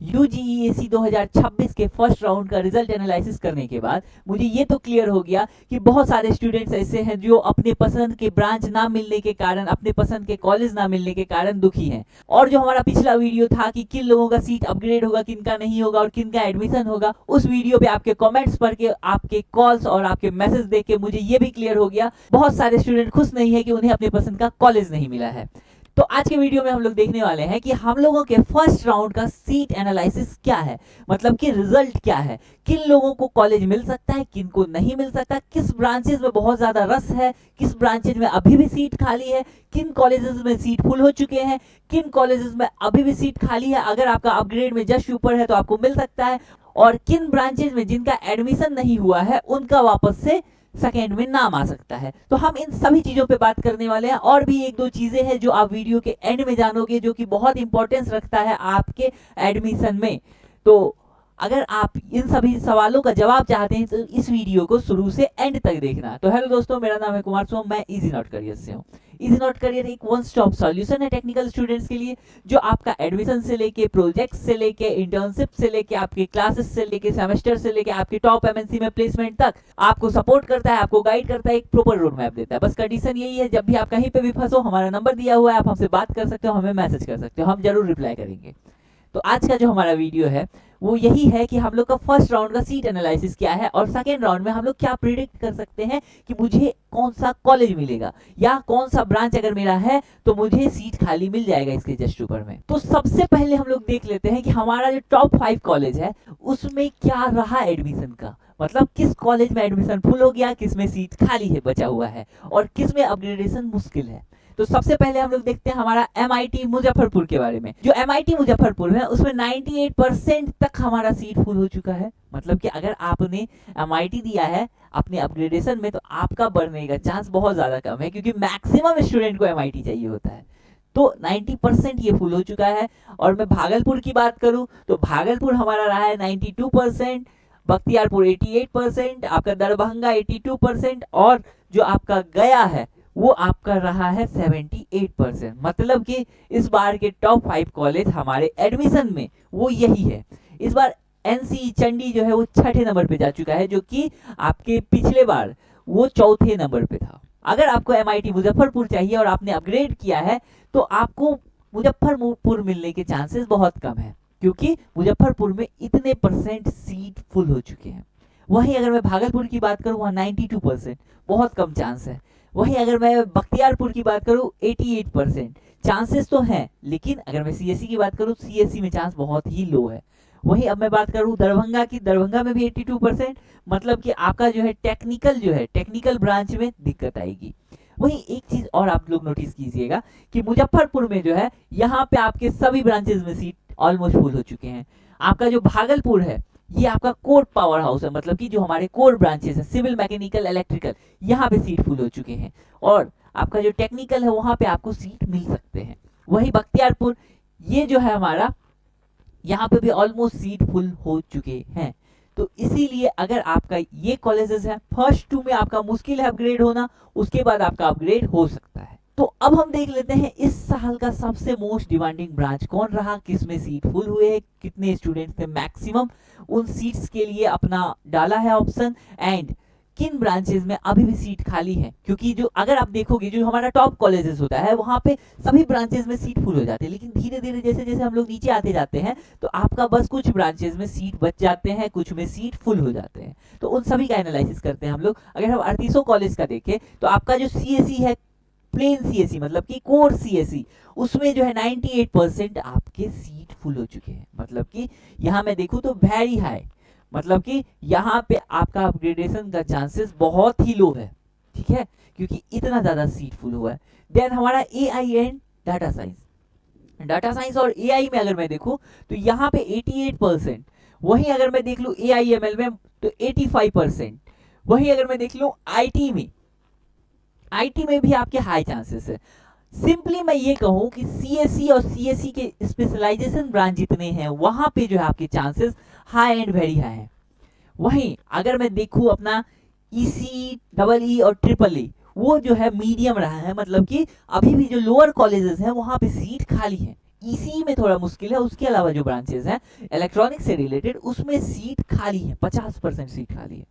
यूजीईएसी 2026 के first round का result analysis करने के बाद मुझे ये तो क्लियर हो गया कि बहुत सारे स्टूडेंट्स ऐसे हैं जो अपने पसंद के ब्रांच ना मिलने के कारण, अपने पसंद के कॉलेज ना मिलने के कारण दुखी हैं। और जो हमारा पिछला वीडियो था कि किन लोगों का सीट अपग्रेड होगा, किन का नहीं होगा और किन का एडमिशन होगा, उस वीडियो पे आपके कमेंट्स पढ़ के, आपके कॉल्स और आपके मैसेज देख के मुझे ये भी क्लियर हो गया बहुत सारे स्टूडेंट खुश नहीं है कि उन्हें अपने पसंद का कॉलेज नहीं मिला है। तो आज के वीडियो में हम लोग देखने वाले हैं कि हम लोगों के फर्स्ट राउंड का सीट एनालिसिस क्या है, मतलब कि रिजल्ट क्या है, किन लोगों को कॉलेज मिल सकता है, किन को नहीं मिल सकता, किस ब्रांचेस में बहुत ज्यादा रस है, किस ब्रांचेस में अभी भी सीट खाली है, किन कॉलेजेस में सीट फुल हो चुके हैं, किन कॉलेजेस में अभी भी सीट खाली है, अगर आपका अपग्रेड में जस्ट ऊपर है तो आपको मिल सकता है, और किन ब्रांचेस में जिनका एडमिशन नहीं हुआ है उनका वापस से सेकेंड में नाम आ सकता है। तो हम इन सभी चीजों पे बात करने वाले हैं, और भी एक दो चीजें हैं जो आप वीडियो के एंड में जानोगे, जो कि बहुत इंपॉर्टेंस रखता है आपके एडमिशन में। तो अगर आप इन सभी सवालों का जवाब चाहते हैं तो इस वीडियो को शुरू से एंड तक देखना। तो हेलो दोस्तों, मेरा नाम है कुमार सोम, मैं इजी नॉट करियर से हूँ। इजी नॉट करियर एक वन स्टॉप सॉल्यूशन है टेक्निकल स्टूडेंट्स के लिए, जो आपका एडमिशन से लेके, प्रोजेक्ट से लेके, इंटर्नशिप से लेके, आपके क्लासेस से लेके, सेमेस्टर से लेके, आपके टॉप एमएनसी में प्लेसमेंट तक आपको सपोर्ट करता है, आपको गाइड करता है, एक प्रॉपर रोड मैप देता है। बस कंडीशन यही है, जब भी आप कहीं पे भी फंसो, हमारा नंबर दिया हुआ है, आप हमसे बात कर सकते हो, हमें मैसेज कर सकते हो, हम जरूर रिप्लाई करेंगे। तो आज का जो हमारा वीडियो है वो यही है कि हम लोग का फर्स्ट राउंड का सीट एनालिसिस क्या है, और सेकेंड राउंड में हम लोग क्या प्रिडिक्ट कर सकते हैं कि मुझे कौन सा कॉलेज मिलेगा, या कौन सा ब्रांच अगर मेरा है तो मुझे सीट खाली मिल जाएगा इसके जस्ट ऊपर में। तो सबसे पहले हम लोग देख लेते हैं कि हमारा जो टॉप 5 कॉलेज है उसमें क्या रहा एडमिशन का, मतलब किस कॉलेज में एडमिशन फुल हो गया, किस में सीट खाली है, बचा हुआ है, और किस में अपग्रेडेशन मुश्किल है। तो सबसे पहले हम लोग देखते हैं हमारा MIT मुजफ्फरपुर के बारे में। जो MIT मुजफ्फरपुर है उसमें 98% तक हमारा सीट फुल हो चुका है। मतलब कि अगर आपने MIT दिया है अपने अपग्रेडेशन में तो आपका बढ़ने का चांस बहुत ज्यादा कम है, क्योंकि मैक्सिमम स्टूडेंट को MIT चाहिए होता है। तो 90% ये फुल हो चुका है। और मैं भागलपुर की बात करूं तो भागलपुर हमारा रहा है 92%, बख्तियारपुर 88%, आपका दरभंगा 82%, और जो आपका गया है वो आपका रहा है 78%। मतलब कि इस बार के टॉप 5 कॉलेज हमारे एडमिशन में वो यही है। इस बार NC चंडी जो है वो 6ठे नंबर पे जा चुका है, जो कि आपके पिछले बार वो 4थे नंबर पे था। अगर आपको MIT मुजफ्फरपुर चाहिए और आपने अपग्रेड किया है तो आपको मुजफ्फरपुर मिलने के चांसेस बहुत कम है, क्योंकि मुजफ्फरपुर में इतने परसेंट सीट फुल हो चुके हैं। वहीं अगर मैं भागलपुर की बात करूं वहाँ 92%, बहुत कम चांस है। वहीं अगर मैं बख्तियारपुर की बात करूं 88%, चांसेस तो हैं, लेकिन अगर मैं CSE की बात करूं CSE में चांस बहुत ही लो है। वहीं अब मैं बात करूं दरभंगा की, दरभंगा में भी 82%, मतलब कि आपका जो है टेक्निकल ब्रांच में दिक्कत आएगी। वहीं एक चीज और आप लोग नोटिस कीजिएगा कि मुजफ्फरपुर में जो है यहाँ पे आपके सभी ब्रांचेस में सीट ऑलमोस्ट फुल हो चुके हैं। आपका जो भागलपुर है ये आपका कोर पावर हाउस है, मतलब कि जो हमारे कोर ब्रांचेस है, सिविल, मैकेनिकल, इलेक्ट्रिकल, यहाँ पे सीट फुल हो चुके हैं, और आपका जो टेक्निकल है वहां पे आपको सीट मिल सकते हैं। वही बख्तियारपुर ये जो है हमारा, यहाँ पे भी ऑलमोस्ट सीट फुल हो चुके हैं। तो इसीलिए अगर आपका ये कॉलेजेस है, फर्स्ट 2 में आपका मुश्किल है अपग्रेड होना, उसके बाद आपका अपग्रेड हो सकता है। तो अब हम देख लेते हैं इस साल का सबसे मोस्ट डिमांडिंग ब्रांच कौन रहा, किसमें सीट फुल हुए, कितने स्टूडेंट्स ने मैक्सिमम उन सीट्स के लिए अपना डाला है ऑप्शन, एंड किन ब्रांचेस में अभी भी सीट खाली है। क्योंकि जो अगर आप देखोगे जो हमारा टॉप कॉलेजेस होता है वहां पे सभी ब्रांचेस में सीट फुल हो जाते हैं, लेकिन धीरे धीरे जैसे जैसे हम लोग नीचे आते जाते हैं तो आपका बस कुछ ब्रांचेस में सीट बच जाते हैं, कुछ में सीट फुल हो जाते हैं। तो उन सभी का एनालिसिस करते हैं हम लोग। अगर हम अड़तीसों कॉलेज का देखें तो आपका जो CSE है, प्लेन CSE मतलब कि कोर CSE, उसमें जो है 98% आपके सीट फुल हो चुके हैं। मतलब कि यहाँ मैं देखूं तो वेरी हाई, मतलब कि यहाँ पे आपका अपग्रेडेशन का चांसेस बहुत ही लो है, ठीक है, क्योंकि इतना ज्यादा सीट फुल हुआ है। देन हमारा AI एंड डाटा साइंस और AI में अगर मैं देखूं तो यहाँ पे 88%, वहीं अगर मैं देख लूं AIML में तो 85%, वहीं अगर मैं देख लूं IT में भी आपके हाई चांसेस है। सिंपली मैं ये कहूं कि CSE और CSE के स्पेशलाइजेशन ब्रांच जितने हैं वहां पे जो है आपके chances high and very high है। वहीं अगर मैं देखूं अपना EC, EE और EEE, वो जो है मीडियम रहा है, मतलब कि अभी भी जो लोअर कॉलेजेस हैं वहां पे सीट खाली है। ईसीई में थोड़ा मुश्किल है, उसके अलावा जो ब्रांचेस हैं इलेक्ट्रॉनिक्स से रिलेटेड उसमें सीट खाली है, 50% सीट खाली है।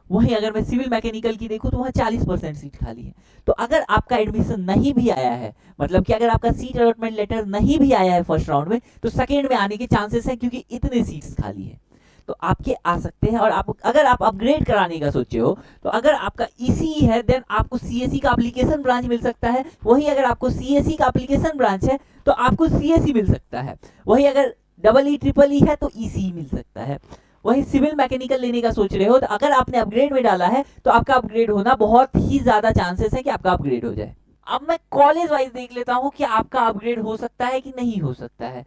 वहीं अगर मैं सिविल मैकेनिकल की देखूं तो वहाँ 40% सीट खाली है। तो अगर आपका एडमिशन नहीं भी आया है, मतलब कि अगर आपका सीट अलॉटमेंट लेटर नहीं भी आया है फर्स्ट राउंड में, तो सेकेंड में आने के चांसेस हैं, क्योंकि इतने सीट्स खाली है तो आपके आ सकते हैं। और आप अगर आप अपग्रेड कराने का सोचे हो, तो अगर आपका ईसीई है देन आपको सीएसई का एप्लीकेशन ब्रांच मिल सकता है। वहीं अगर आपको सीएसई का एप्लीकेशन ब्रांच है तो आपको सीएसई मिल सकता है। वहीं अगर डबल ई ट्रिपल ई है तो ईसीई मिल सकता है। वही सिविल मैकेनिकल लेने का सोच रहे हो तो अगर आपने अपग्रेड में डाला है तो आपका अपग्रेड होना बहुत ही ज्यादा चांसेस है कि आपका अपग्रेड हो जाए। अब मैं कॉलेज वाइज देख लेता हूँ कि आपका अपग्रेड हो सकता है कि नहीं हो सकता है।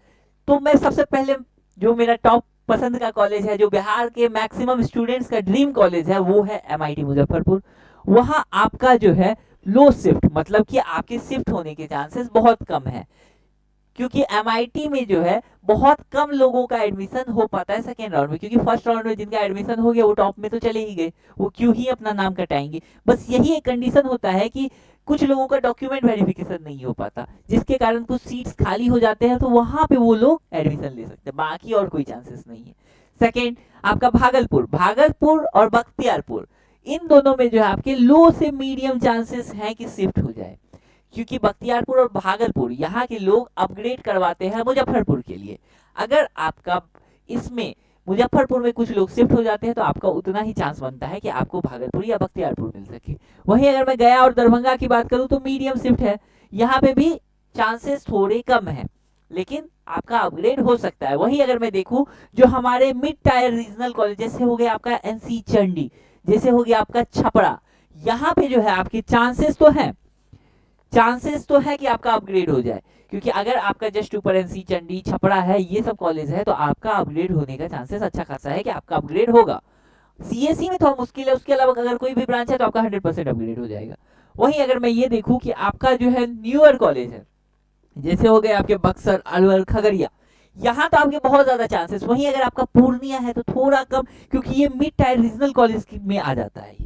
तो मैं सबसे पहले जो मेरा टॉप पसंद का कॉलेज है, जो बिहार के मैक्सिमम स्टूडेंट्स का ड्रीम कॉलेज है, वो है एमआईटी मुजफ्फरपुर। वहाँ आपका जो है लो शिफ्ट, मतलब कि आपके शिफ्ट होने के चांसेस बहुत कम है, क्योंकि एमआईटी में जो है बहुत कम लोगों का एडमिशन हो पाता है सेकेंड राउंड में, क्योंकि फर्स्ट राउंड में जिनका एडमिशन हो गया वो टॉप में तो चले ही गए, वो क्यों ही अपना नाम कटाएंगे। बस यही एक कंडीशन होता है कि कुछ लोगों का डॉक्यूमेंट वेरिफिकेशन नहीं हो पाता, जिसके कारण कुछ सीट्स खाली हो जाते हैं, तो वहां पे वो लोग एडमिशन ले सकते हैं, बाकी और कोई चांसेस नहीं है। सेकेंड आपका भागलपुर और बख्तियारपुर, इन दोनों में जो है आपके लो से मीडियम चांसेस हैं कि शिफ्ट हो जाए, क्योंकि बख्तियारपुर और भागलपुर यहाँ के लोग अपग्रेड करवाते हैं मुजफ्फरपुर के लिए। अगर आपका इसमें मुजफ्फरपुर में कुछ लोग शिफ्ट हो जाते हैं तो आपका उतना ही चांस बनता है कि आपको भागलपुर या बख्तियारपुर मिल सके। वहीं अगर मैं गया और दरभंगा की बात करूं तो मीडियम शिफ्ट है, यहाँ पे भी चांसेस थोड़े कम है, लेकिन आपका अपग्रेड हो सकता है। वहीं अगर मैं देखूं जो हमारे मिड टायर रीजनल कॉलेज, जैसे हो गया आपका एनसी चंडी, जैसे हो गया आपका छपरा, यहाँ पे जो है आपके चांसेस तो है कि आपका अपग्रेड हो जाए, क्योंकि अगर आपका जस्ट ऊपर एनसी चंडी छपरा है, ये सब कॉलेज है, तो आपका अपग्रेड होने का चांसेस अच्छा खासा है कि आपका अपग्रेड होगा। सीएसई में थोड़ा मुश्किल है, उसके अलावा अगर कोई भी ब्रांच है तो आपका 100% अपग्रेड हो जाएगा। वहीं अगर मैं ये देखूं कि आपका जो है न्यूअर कॉलेज है, जैसे हो गए आपके बक्सर, अलवर, खगड़िया, यहाँ तो आपके बहुत ज्यादा चांसेस। वहीं अगर आपका पूर्णिया है तो थोड़ा कम, क्योंकि ये मिड टायर रीजनल कॉलेज में आ जाता है।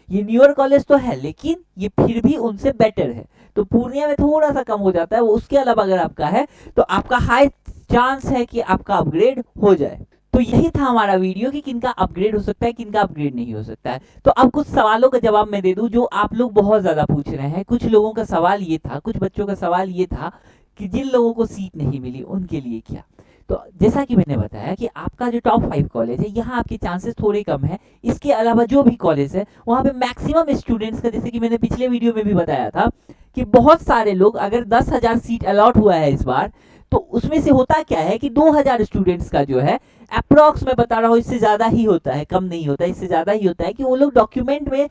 ये न्यूअर कॉलेज तो है, लेकिन ये फिर भी उनसे बेटर है, तो पूर्णिया में थोड़ा सा कम हो जाता है। वो उसके अलावा अगर आपका है तो आपका हाई चांस है कि आपका अपग्रेड हो जाए। तो यही था हमारा वीडियो कि किनका अपग्रेड हो सकता है, किनका अपग्रेड नहीं हो सकता है। तो अब कुछ सवालों का जवाब मैं दे दूं जो आप लोग बहुत ज्यादा पूछ रहे हैं। कुछ लोगों का सवाल ये था, कुछ बच्चों का सवाल ये था कि जिन लोगों को सीट नहीं मिली उनके लिए क्या। तो जैसा कि मैंने बताया कि आपका जो टॉप 5 कॉलेज है, यहाँ आपके चांसेस थोड़े कम है। इसके अलावा जो भी कॉलेज है वहाँ पे मैक्सिमम स्टूडेंट्स का, जैसे कि मैंने पिछले वीडियो में भी बताया था कि बहुत सारे लोग, अगर 10,000 सीट अलॉट हुआ है इस बार, तो उसमें से होता क्या है कि 2,000 स्टूडेंट्स का जो है अप्रॉक्स, मैं बता रहा हूँ, इससे ज्यादा ही होता है, कम नहीं होता, इससे ज्यादा ही होता है कि वो लोग डॉक्यूमेंट में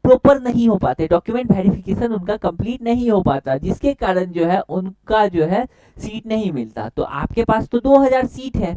प्रॉपर नहीं हो पाते, डॉक्यूमेंट वेरिफिकेशन उनका कंप्लीट नहीं हो पाता, जिसके कारण जो है उनका जो है सीट नहीं मिलता। तो आपके पास तो 2,000 सीट है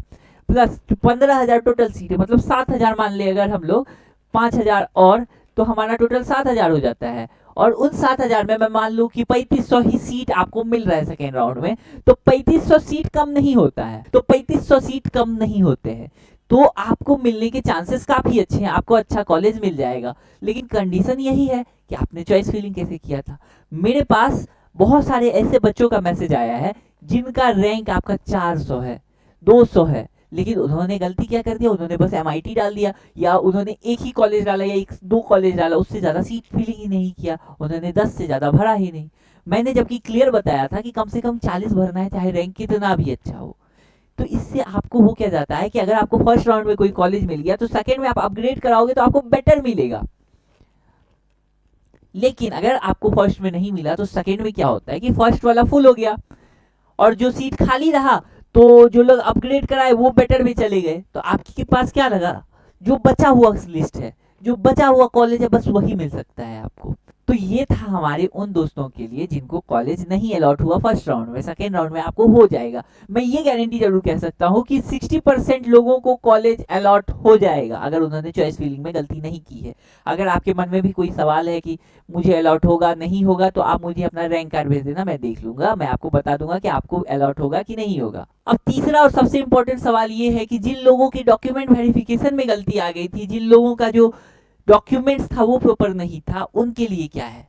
प्लस 15,000 टोटल सीट है, मतलब 7,000 मान ले अगर हम लोग, 5,000 और, तो हमारा टोटल 7,000 हो जाता है। और उन 7,000 में मैं मान लूं कि 3,500 ही सीट आपको मिल रहा है सेकेंड राउंड में, तो 3,500 सीट कम नहीं होता है, तो 3,500 सीट कम नहीं होते हैं, तो आपको मिलने के चांसेस काफी अच्छे हैं, आपको अच्छा कॉलेज मिल जाएगा। लेकिन कंडीशन यही है कि आपने चॉइस फिलिंग कैसे किया था। मेरे पास बहुत सारे ऐसे बच्चों का मैसेज आया है जिनका रैंक आपका 400 है, 200 है, लेकिन उन्होंने गलती क्या कर दिया, उन्होंने बस एमआईटी डाल दिया, या उन्होंने एक ही कॉलेज डाला या एक दो कॉलेज डाला, उससे ज्यादा सीट फिलिंग ही नहीं किया, उन्होंने 10 से ज्यादा भरा ही नहीं। मैंने जबकि क्लियर बताया था कि कम से कम 40 भरना है, चाहे रैंक कितना भी अच्छा हो। तो इससे आपको हो क्या जाता है कि अगर आपको फर्स्ट राउंड में कोई कॉलेज मिल गया तो सेकंड में आप अपग्रेड कराओगे तो आपको बेटर मिलेगा। लेकिन अगर आपको फर्स्ट में नहीं मिला तो सेकंड में क्या होता है कि फर्स्ट वाला फुल हो गया और जो सीट खाली रहा, तो जो लोग अपग्रेड कराए वो बेटर में चले गए, तो आपके पास क्या लगा, जो बचा हुआ लिस्ट है, जो बचा हुआ कॉलेज है, बस वही मिल सकता है आपको। तो ये था हमारे उन दोस्तों के लिए जिनको कॉलेज नहीं अलॉट हुआ फर्स्ट राउंड में, सेकेंड राउंड में आपको हो जाएगा। मैं ये गारंटी जरूर कह सकता हूँ कि 60% लोगों को कॉलेज अलॉट हो जाएगा अगर उन्होंने चॉइस फिलिंग में गलती नहीं की है। अगर आपके मन में भी कोई सवाल है कि मुझे अलॉट होगा नहीं होगा, तो आप मुझे अपना रैंक कार्ड भेज देना, मैं देख लूंगा, मैं आपको बता दूंगा कि आपको अलॉट होगा कि नहीं होगा। अब तीसरा और सबसे इंपॉर्टेंट सवाल ये है कि जिन लोगों की डॉक्यूमेंट वेरिफिकेशन में गलती आ गई थी, जिन लोगों का जो डॉक्यूमेंट्स था वो प्रॉपर नहीं था, उनके लिए क्या है।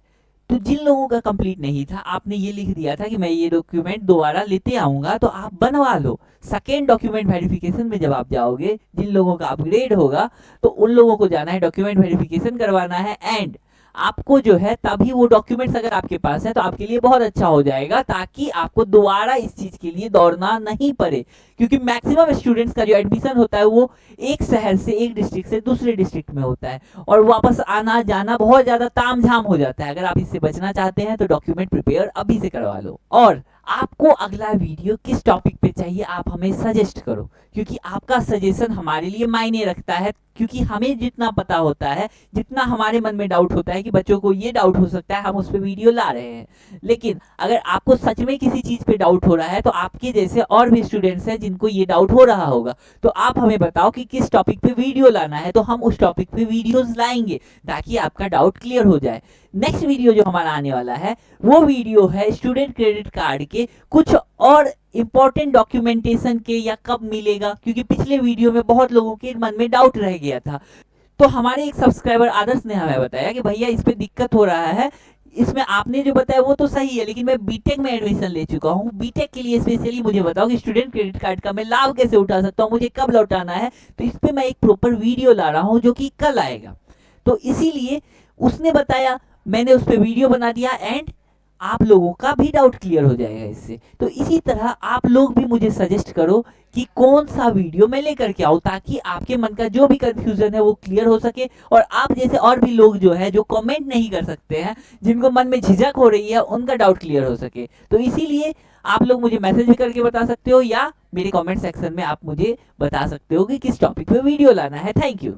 तो जिन लोगों का कंप्लीट नहीं था, आपने ये लिख दिया था कि मैं ये डॉक्यूमेंट दोबारा लेते आऊंगा, तो आप बनवा लो। सेकेंड डॉक्यूमेंट वेरिफिकेशन में जब आप जाओगे, जिन लोगों का अपग्रेड होगा, तो उन लोगों को जाना है, डॉक्यूमेंट वेरिफिकेशन करवाना है, एंड आपको जो है तभी वो डॉक्यूमेंट्स अगर आपके पास है तो आपके लिए बहुत अच्छा हो जाएगा, ताकि आपको दोबारा इस चीज के लिए दौड़ना नहीं पड़े। क्योंकि मैक्सिमम स्टूडेंट्स का जो एडमिशन होता है वो एक शहर से, एक डिस्ट्रिक्ट से दूसरे डिस्ट्रिक्ट में होता है, और वापस आना जाना बहुत ज्यादा तामझाम हो जाता है। अगर आप इससे बचना चाहते हैं तो डॉक्यूमेंट प्रिपेयर अभी से करवा लो। और आपको अगला वीडियो किस टॉपिक पे चाहिए आप हमें सजेस्ट करो, क्योंकि आपका सजेशन हमारे लिए मायने रखता है। क्योंकि हमें जितना पता होता है, जितना हमारे मन में डाउट होता है कि बच्चों को ये डाउट हो सकता है, हम उस पर वीडियो ला रहे हैं। लेकिन अगर आपको सच में किसी चीज पे डाउट हो रहा है, तो आपके जैसे और भी स्टूडेंट्स हैं जिनको ये डाउट हो रहा होगा, तो आप हमें बताओ कि किस टॉपिक पे वीडियो लाना है, तो हम उस टॉपिक पे वीडियोस लाएंगे ताकि आपका डाउट क्लियर हो जाए। नेक्स्ट वीडियो जो हमारा आने वाला है, वो वीडियो है स्टूडेंट क्रेडिट कार्ड के कुछ और इंपॉर्टेंट डॉक्यूमेंटेशन के, या कब मिलेगा, क्योंकि पिछले वीडियो में बहुत लोगों के मन में डाउट रह गया था। तो हमारे एक सब्सक्राइबर आदर्श ने हमें बताया कि भैया इस पे दिक्कत हो रहा है, इसमें आपने जो बताया वो तो सही है, लेकिन मैं बीटेक में एडमिशन ले चुका हूँ, बीटेक के लिए स्पेशली मुझे बताओ कि स्टूडेंट क्रेडिट कार्ड का मैं लाभ कैसे उठा सकता हूँ, मुझे कब लौटाना है। तो इस पे मैं एक प्रॉपर वीडियो ला रहा हूँ जो कि कल आएगा। तो इसीलिए उसने बताया, मैंने उस पर वीडियो बना दिया, एंड आप लोगों का भी डाउट क्लियर हो जाएगा इससे। तो इसी तरह आप लोग भी मुझे सजेस्ट करो कि कौन सा वीडियो मैं लेकर के आऊँ, ताकि आपके मन का जो भी कंफ्यूजन है वो क्लियर हो सके, और आप जैसे और भी लोग जो है जो कमेंट नहीं कर सकते हैं, जिनको मन में झिझक हो रही है, उनका डाउट क्लियर हो सके। तो इसीलिए आप लोग मुझे मैसेज भी करके बता सकते हो, या मेरे कमेंट सेक्शन में आप मुझे बता सकते हो कि किस टॉपिक पे वीडियो लाना है। Thank you.